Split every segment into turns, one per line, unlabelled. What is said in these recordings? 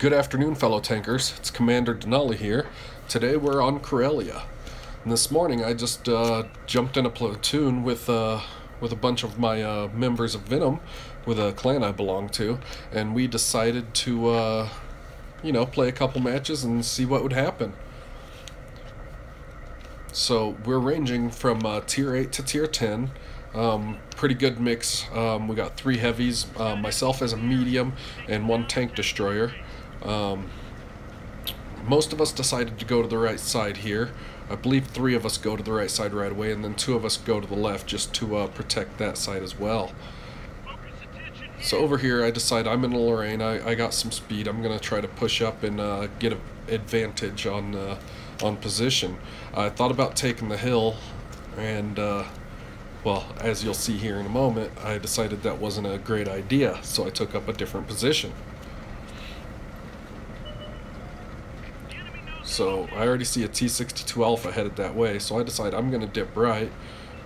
Good afternoon, fellow tankers. It's Commander Denalii here. Today we're on Corellia. And this morning I just jumped in a platoon with a bunch of my members of Venom, with a clan I belong to, and we decided to, play a couple matches and see what would happen. So we're ranging from Tier 8 to Tier 10. Pretty good mix. We got 3 heavies, myself as a medium, and 1 tank destroyer. Most of us decided to go to the right side here. I believe 3 of us go to the right side right away, and then 2 of us go to the left just to protect that side as well. So over here I decide I'm in a Lorraine. I got some speed. I'm going to try to push up and get an advantage on position. I thought about taking the hill, and well, as you'll see here in a moment, I decided that wasn't a great idea, so I took up a different position. So I already see a T-62 Alpha headed that way, so I decide I'm going to dip right,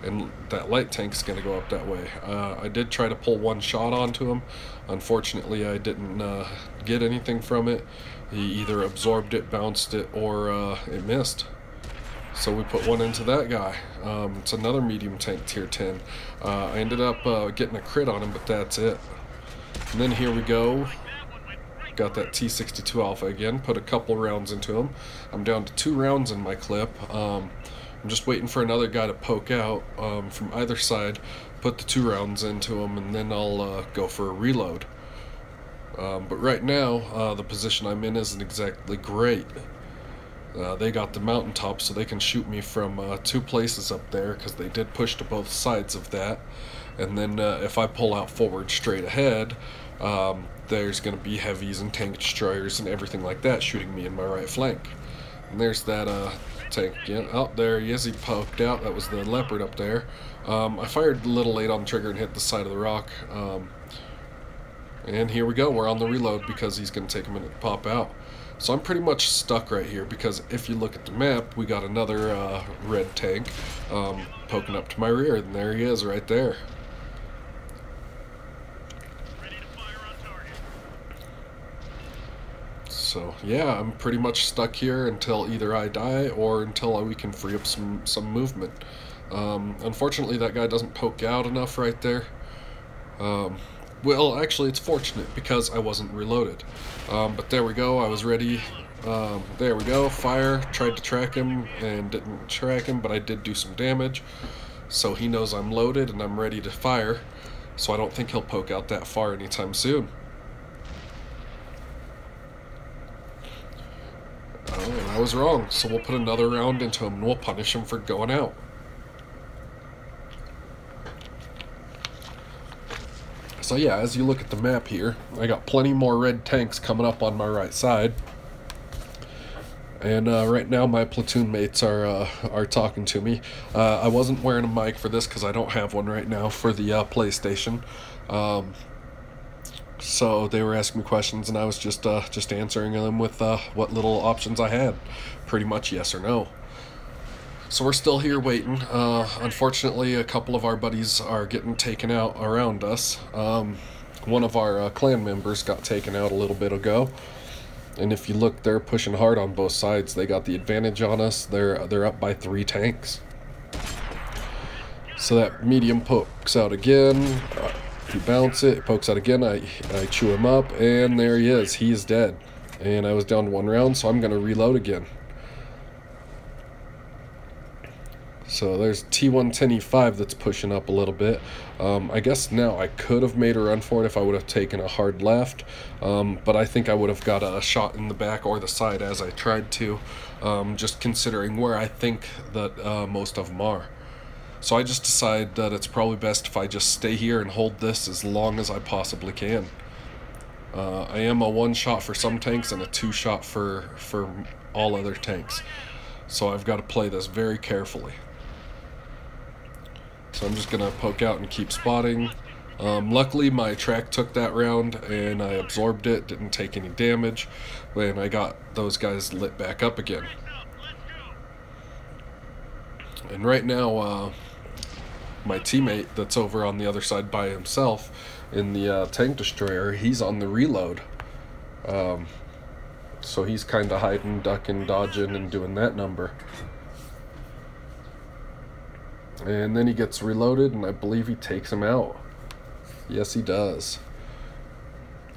and that light tank's going to go up that way. I did try to pull 1 shot onto him. Unfortunately, I didn't get anything from it. He either absorbed it, bounced it, or it missed. So we put 1 into that guy. It's another medium tank, tier 10. I ended up getting a crit on him, but that's it. And then here we go. Got that T-62 Alpha again, put a couple rounds into him. I'm down to 2 rounds in my clip. I'm just waiting for another guy to poke out from either side, put the 2 rounds into him, and then I'll go for a reload. But right now, the position I'm in isn't exactly great. They got the mountaintop, so they can shoot me from 2 places up there, because they did push to both sides of that. And then if I pull out forward straight ahead, there's going to be heavies and tank destroyers and everything like that shooting me in my right flank. And there's that tank again. Oh, there he is. He poked out. That was the leopard up there. I fired a little late on the trigger and hit the side of the rock. And here we go. We're on the reload because he's going to take a minute to pop out. So I'm pretty much stuck right here because if you look at the map, we got another red tank poking up to my rear, and there he is right there. So yeah, I'm pretty much stuck here until either I die or until we can free up some movement. Unfortunately, that guy doesn't poke out enough right there. Well, actually, it's fortunate because I wasn't reloaded. But there we go. I was ready. There we go. Fire. Tried to track him and didn't track him, but I did do some damage. So he knows I'm loaded and I'm ready to fire. So I don't think he'll poke out that far anytime soon. Oh, I was wrong. So we'll put another round into him and we'll punish him for going out. So yeah, as you look at the map here, I got plenty more red tanks coming up on my right side. And right now my platoon mates are talking to me. I wasn't wearing a mic for this because I don't have one right now for the PlayStation. So they were asking me questions, and I was just answering them with what little options I had. Pretty much yes or no. So we're still here waiting. Unfortunately, a couple of our buddies are getting taken out around us. One of our clan members got taken out a little bit ago. And if you look, they're pushing hard on both sides. They got the advantage on us. They're up by 3 tanks. So that medium pokes out again. You bounce it, pokes out again, I chew him up, and there he is. He is dead. And I was down to 1 round, so I'm going to reload again. So there's T110E5 that's pushing up a little bit. I guess now I could have made a run for it if I would have taken a hard left, but I think I would have got a shot in the back or the side as I tried to, just considering where I think that most of them are. So I just decided that it's probably best if I just stay here and hold this as long as I possibly can. I am a 1 shot for some tanks and a 2 shot for all other tanks. So I've got to play this very carefully. So I'm just going to poke out and keep spotting. Luckily my track took that round and I absorbed it, didn't take any damage, and I got those guys lit back up again. And right now my teammate that's over on the other side by himself in the tank destroyer, he's on the reload. So he's kind of hiding, ducking, dodging, and doing that number. And then he gets reloaded, and I believe he takes him out. Yes, he does.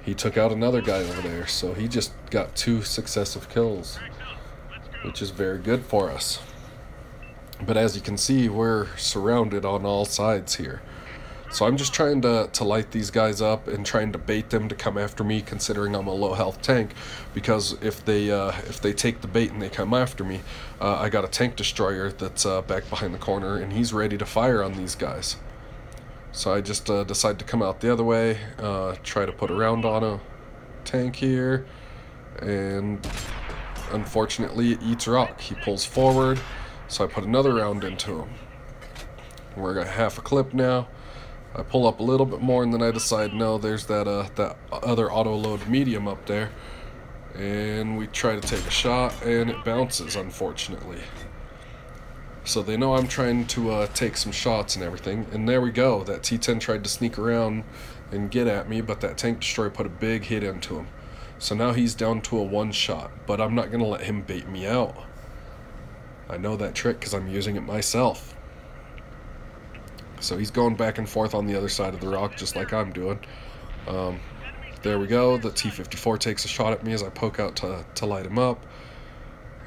He took out another guy over there, so he just got 2 successive kills, which is very good for us. But as you can see, we're surrounded on all sides here. So I'm just trying to light these guys up and trying to bait them to come after me, considering I'm a low health tank. Because if they take the bait and they come after me, I got a tank destroyer that's back behind the corner, and he's ready to fire on these guys. So I just decide to come out the other way, try to put a round on a tank here, and unfortunately it eats rock. He pulls forward, so I put another round into him. We're at half a clip now. I pull up a little bit more, and then I decide, no, there's that other auto-load medium up there. And we try to take a shot, and it bounces, unfortunately. So they know I'm trying to take some shots and everything. And there we go. That T-10 tried to sneak around and get at me, but that tank destroyer put a big hit into him. So now he's down to a 1-shot, but I'm not going to let him bait me out. I know that trick because I'm using it myself. So he's going back and forth on the other side of the rock, just like I'm doing. There we go. The T-54 takes a shot at me as I poke out to light him up.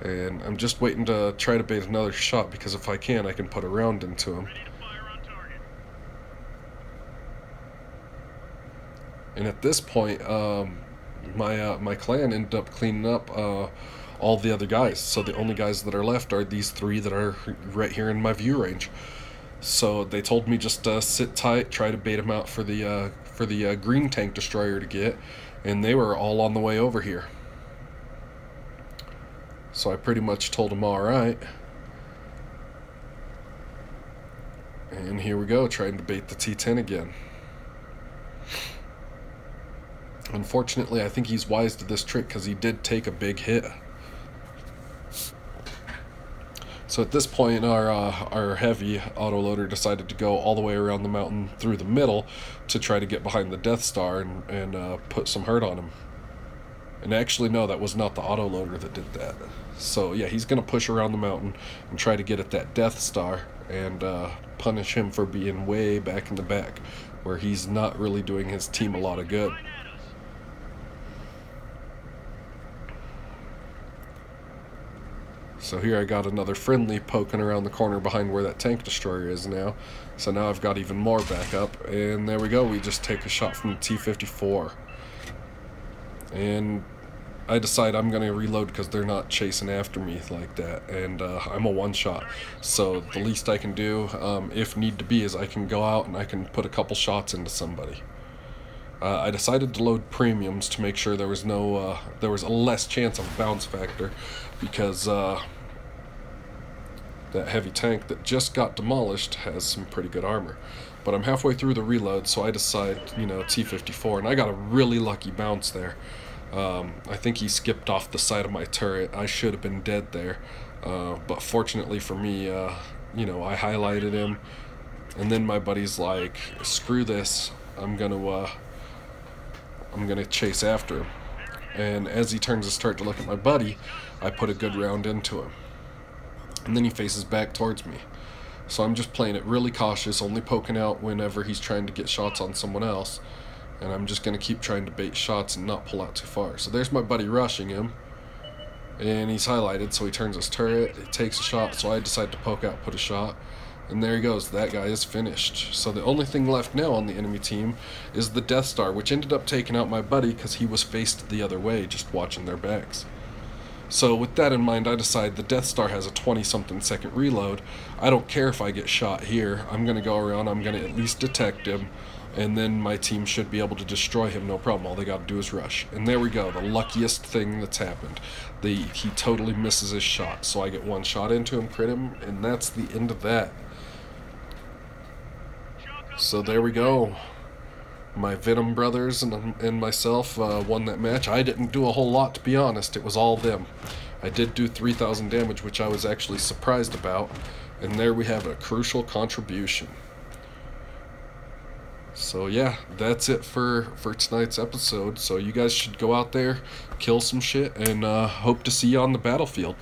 And I'm just waiting to try to bait another shot, because if I can put a round into him. And at this point, my clan ended up cleaning up all the other guys. So the only guys that are left are these 3 that are right here in my view range. So they told me just sit tight, try to bait him out for the green tank destroyer to get, and they were all on the way over here. So I pretty much told them all right. And here we go, trying to bait the T-10 again. Unfortunately, I think he's wise to this trick because he did take a big hit. So at this point, our heavy autoloader decided to go all the way around the mountain through the middle to try to get behind the Death Star and put some hurt on him. And actually, no, that was not the autoloader that did that. So yeah, he's going to push around the mountain and try to get at that Death Star and punish him for being way back in the back, where he's not really doing his team a lot of good. So here I got another friendly poking around the corner behind where that tank destroyer is now. So now I've got even more backup, and there we go, we just take a shot from the T-54. And I decide I'm going to reload because they're not chasing after me like that, and I'm a 1-shot. So the least I can do, if need to be, is I can go out and I can put a couple shots into somebody. I decided to load premiums to make sure there was no, there was a less chance of bounce factor, because that heavy tank that just got demolished has some pretty good armor. But I'm halfway through the reload, so I decide, you know, T-54, and I got a really lucky bounce there. I think he skipped off the side of my turret. I should have been dead there, but fortunately for me, you know, I highlighted him, and then my buddy's like, screw this, I'm gonna chase after him. And as he turns to start to look at my buddy, I put a good round into him. And then he faces back towards me. So I'm just playing it really cautious, only poking out whenever he's trying to get shots on someone else. And I'm just going to keep trying to bait shots and not pull out too far. So there's my buddy rushing him. And he's highlighted, so he turns his turret, he takes a shot, so I decide to poke out, put a shot. And there he goes, that guy is finished. So the only thing left now on the enemy team is the Death Star, which ended up taking out my buddy because he was faced the other way, just watching their backs. So with that in mind, I decide the Death Star has a 20-something second reload. I don't care if I get shot here. I'm going to go around, I'm going to at least detect him, and then my team should be able to destroy him, no problem. All they got to do is rush. And there we go, the luckiest thing that's happened. He totally misses his shot, so I get one shot into him, crit him, and that's the end of that. So there we go. My Venom brothers and myself won that match. I didn't do a whole lot, to be honest. It was all them. I did do 3,000 damage, which I was actually surprised about. And there we have a crucial contribution. So yeah, that's it for tonight's episode. So you guys should go out there, kill some shit, and hope to see you on the battlefield.